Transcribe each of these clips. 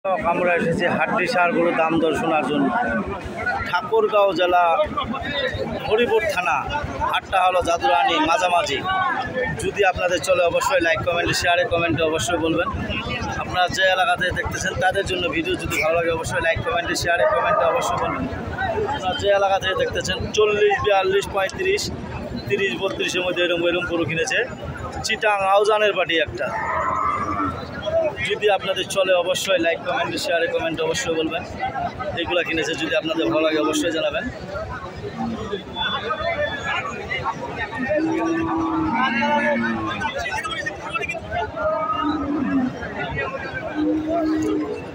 আমরা এসেছি হাড্ডি সারগুলো দাম দর শোনার জন্য। ঠাকুরগাঁও জেলা হরিপুর থানা, হাটটা হলো জাদুরানি মাঝামাঝি। যদি আপনাদের চলে অবশ্যই লাইক কমেন্টে শেয়ারে কমেন্টে অবশ্যই বলবেন। আপনারা যে এলাকাতে দেখতেছেন তাদের জন্য ভিডিও যদি ভালো লাগে অবশ্যই লাইক কমেন্টে শেয়ারে কমেন্টে অবশ্যই বলবেন। আপনারা যে এলাকা থেকে দেখতেছেন 40, 42, 35, 30, 32-এর মধ্যে এরকম গরু কিনেছে চিটাং আউজানের পার্টি একটা। যদি আপনাদের চলে অবশ্যই লাইক কমেন্ট শেয়ারে কমেন্ট অবশ্যই বলবেন। এগুলা কিনেছে যদি আপনাদের ভালো লাগে অবশ্যই জানাবেন।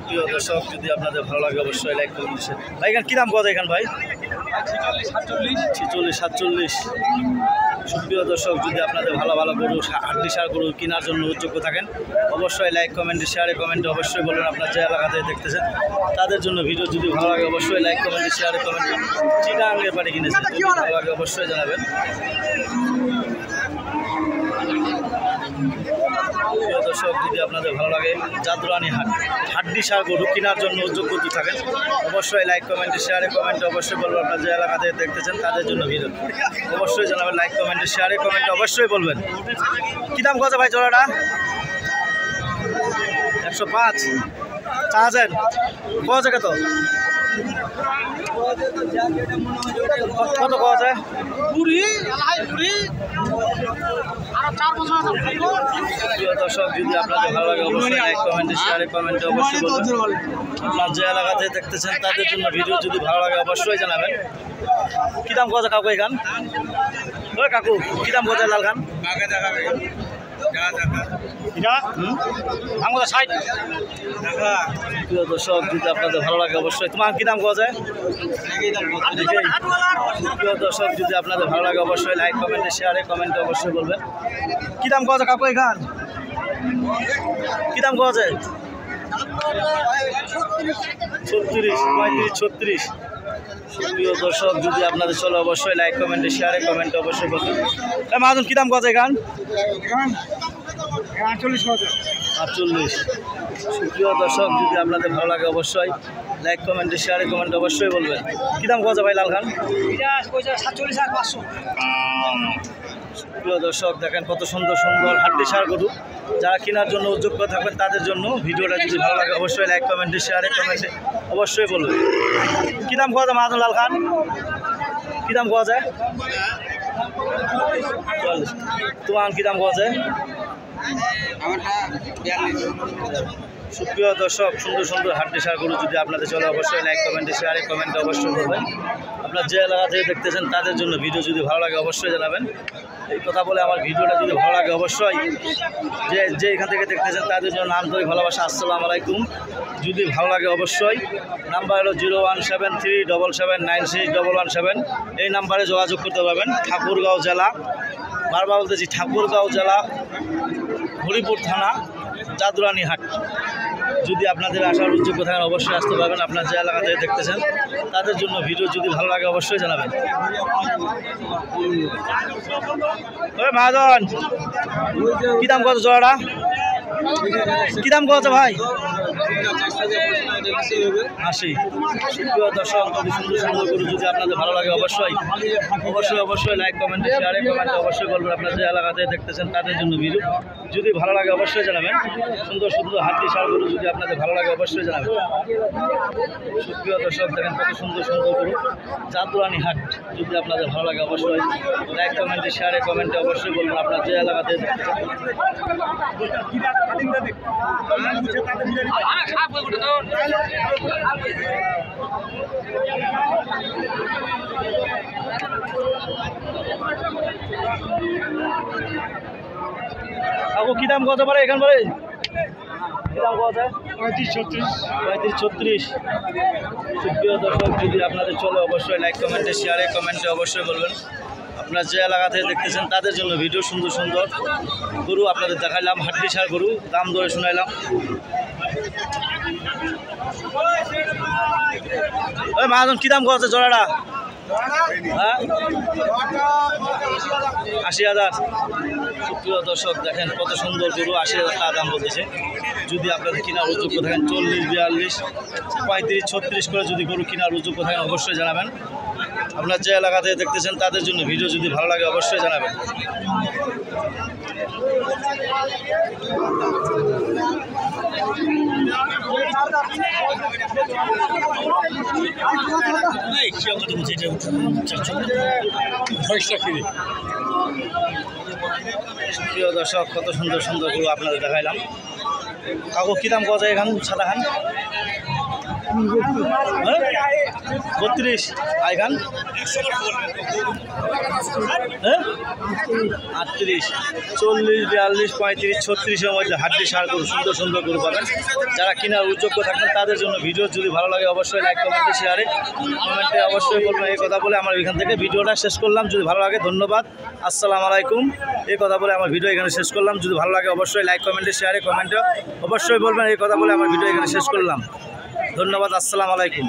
প্রিয় দর্শক, যদি আপনাদের ভালো লাগে অবশ্যই লাইক কমেন্ট শেয়ার। ভাই এখানে কী দাম কত এখান ভাই? 46, 47। সুপ্রিয় দর্শক, যদি আপনাদের ভালো ভালো গরু হাড্ডি সার গরু কেনার জন্য উদ্যোগ থাকেন অবশ্যই লাইক কমেন্টে শেয়ারে কমেন্টে অবশ্যই বলবেন। আপনার যে এলাকাতে দেখতেছেন তাদের জন্য ভিডিও যদি ভালো লাগে অবশ্যই লাইক কমেন্টে শেয়ারে কমেন্টে। চিটাঙ্গের বাড়ি কিনেছে যদি ভালো লাগে অবশ্যই জানাবেন। প্রিয় দর্শক, যদি আপনাদের ভালো লাগে জাদুরানি হাড্ডি সার গরু কেনার জন্য উদ্যোগ করতে থাকেন অবশ্যই লাইক কমেন্টে শেয়ারে কমেন্টে অবশ্যই বলবেন। আপনার যে এলাকাতে দেখতেছেন তাদের জন্য ভিডিও অবশ্যই জানাবেন। লাইক কমেন্টে শেয়ারে কমেন্টে অবশ্যই বলবেন। কী দাম কত ভাই জোড়াটা? 105 চাচ্ছেন? কত কত কত পাওয়া যায়? দর্শক, যদি আপনাদের ভালো লাগে অবশ্যই লাইক কমেন্টে শেয়ারে কমেন্টে অবশ্যই বলবেন। আপনার যে এলাকাতে দেখতেছেন তাদের জন্য ভিডিও যদি ভালো লাগে অবশ্যই জানাবেন। কী দাম কত কাকু এখান? ওই কাকু কী দাম কত লাল খান? প্রিয় দর্শক, যদি আপনাদের ভালো লাগে অবশ্যই। তোমার কী দাম পাওয়া যায়? প্রিয় দর্শক, যদি আপনাদের ভালো লাগে অবশ্যই লাইক কমেন্টে শেয়ারে কমেন্টে অবশ্যই বলবেন। কী দাম পাওয়া যায় কাকু এখান? কী দাম পাওয়া যায়? 36, 35, 36। প্রিয় দর্শক, যদি আপনাদের চলে অবশ্যই লাইক কমেন্টে শেয়ারে কমেন্টে অবশ্যই বলবেন। মাহাজন কী দাম পাওয়া যায় এখান? 48। প্রিয় দর্শক, যদি আপনাদের ভালো লাগে অবশ্যই লাইক কমেন্টে শেয়ারে কমেন্টে অবশ্যই বলবেন। কী দাম পাওয়া যায় ভাই লাল খান? 47 আর 500। প্রিয় দর্শক, দেখেন কত সুন্দর সুন্দর হাড্ডি সার গরু। যারা কেনার জন্য উদ্যোগ করে থাকবেন তাদের জন্য ভিডিওটা যদি ভালো লাগে অবশ্যই লাইক কমেন্টে শেয়ারে কমেন্টে অবশ্যই বলবেন। কী দাম পাওয়া যায় মাহাজন লাল খান? কী দাম পাওয়া যায়? 44। তোমার কী দাম পাওয়া যায়? সুপ্রিয় দর্শক, সুন্দর সুন্দর হাড্ডি সার গরু যদি আপনাদের চলে অবশ্যই লাইক কমেন্টে শেয়ারে কমেন্টে অবশ্যই বলবেন। আপনার যে এলাকা থেকে দেখতেছেন তাদের জন্য ভিডিও যদি ভালো লাগে অবশ্যই জানাবেন। এই কথা বলে আমার ভিডিওটা যদি ভালো লাগে অবশ্যই যে এখান থেকে দেখতেছেন তাদের জন্য আন্তরিক ভালোবাসা, আসসালামু আলাইকুম। যদি ভালো লাগে অবশ্যই নাম্বার হলো 01737796117। এই নাম্বারে যোগাযোগ করতে পারবেন। ঠাকুরগাঁও জেলা, বারবার বলতেছি ঠাকুরগাঁও জেলা হরিপুর থানা, জাদুরানি হাট। যদি আপনাদের আসার উদ্যোগ থাকেন অবশ্যই আসতে পারবেন। আপনার যে এলাকা থেকে দেখতেছেন তাদের জন্য ভিডিও যদি ভালো লাগে অবশ্যই জানাবেন। ওই মহাজন কী দাম কত জোড়াটা? কী দাম কত ভাই? 80। প্রিয় দর্শক, সুন্দর সুন্দর গরু যদি আপনাদের ভালো লাগে অবশ্যই অবশ্যই অবশ্যই লাইক কমেন্টে শেয়ারে কমেন্টে অবশ্যই বলবেন। আপনার যে এলাকাতে দেখতেছেন তাদের জন্য ভিডিও যদি ভালো লাগে অবশ্যই জানাবেন। সুন্দর সুন্দর হাড্ডি সার গরু যদি আপনাদের ভালো লাগে অবশ্যই জানাবেন। সুপ্রিয় দর্শক, দেখেন কত সুন্দর সুন্দর গরু জাদুরানি হাট। যদি আপনাদের ভালো লাগে অবশ্যই লাইক কমেন্টে শেয়ারে কমেন্টে অবশ্যই বলবেন। আপনার যে এলাকাতে কী দাম কত পারে এখান পরে? কী দাম কত? 35, 36। সুপ্রিয় দর্শক, যদি আপনাদের চলে অবশ্যই লাইক কমেন্টে শেয়ারে কমেন্টে অবশ্যই বলবেন। আপনার যে এলাকা থেকে দেখতেছেন তাদের জন্য ভিডিও সুন্দর সুন্দর গরু আপনাদের দেখাইলাম। হাড্ডি সার গরু দাম দরে শুনাইলাম। ওই মহাজন কী দাম কত জোড়াটা? হ্যাঁ 80,000। সুপ্রিয় দর্শক, দেখেন কত সুন্দর গরু, 80,000 টাকা দাম বলতেছে। যদি আপনাদের কেনার যোগ্য থাকেন 40, 42, 35, 36 করে যদি গরু কেনার যোগ্য থাকেন অবশ্যই জানাবেন। আপনার যে এলাকা থেকে দেখতেছেন তাদের জন্য ভিডিও যদি ভালো লাগে অবশ্যই জানাবেন। প্রিয় দর্শক, কত সুন্দর সুন্দর গরু আপনাদের দেখাইলাম। কাকু কী দাম পাওয়া যায় এখান সাদা খান? 32 আইখান 38, 40, 42, 35, 36-এর মধ্যে হাড্ডি সার গরু, সুন্দর সুন্দর গরু পাবেন। যারা কেনার যোগ্য থাকবেন তাদের জন্য ভিডিও যদি ভালো লাগে অবশ্যই লাইক, কমেন্টে, শেয়ারে কমেন্টে অবশ্যই বলবেন। এই কথা বলে আমার এখান থেকে ভিডিওটা শেষ করলাম। যদি ভালো লাগে ধন্যবাদ, আসসালামু আলাইকুম। এই কথা বলে আমার ভিডিও এখানে শেষ করলাম। যদি ভালো লাগে অবশ্যই লাইক, কমেন্টে, শেয়ারে কমেন্টে অবশ্যই বলবেন। এই কথা বলে আমার ভিডিও এখানে শেষ করলাম। ধন্যবাদ, আসসালামু আলাইকুম।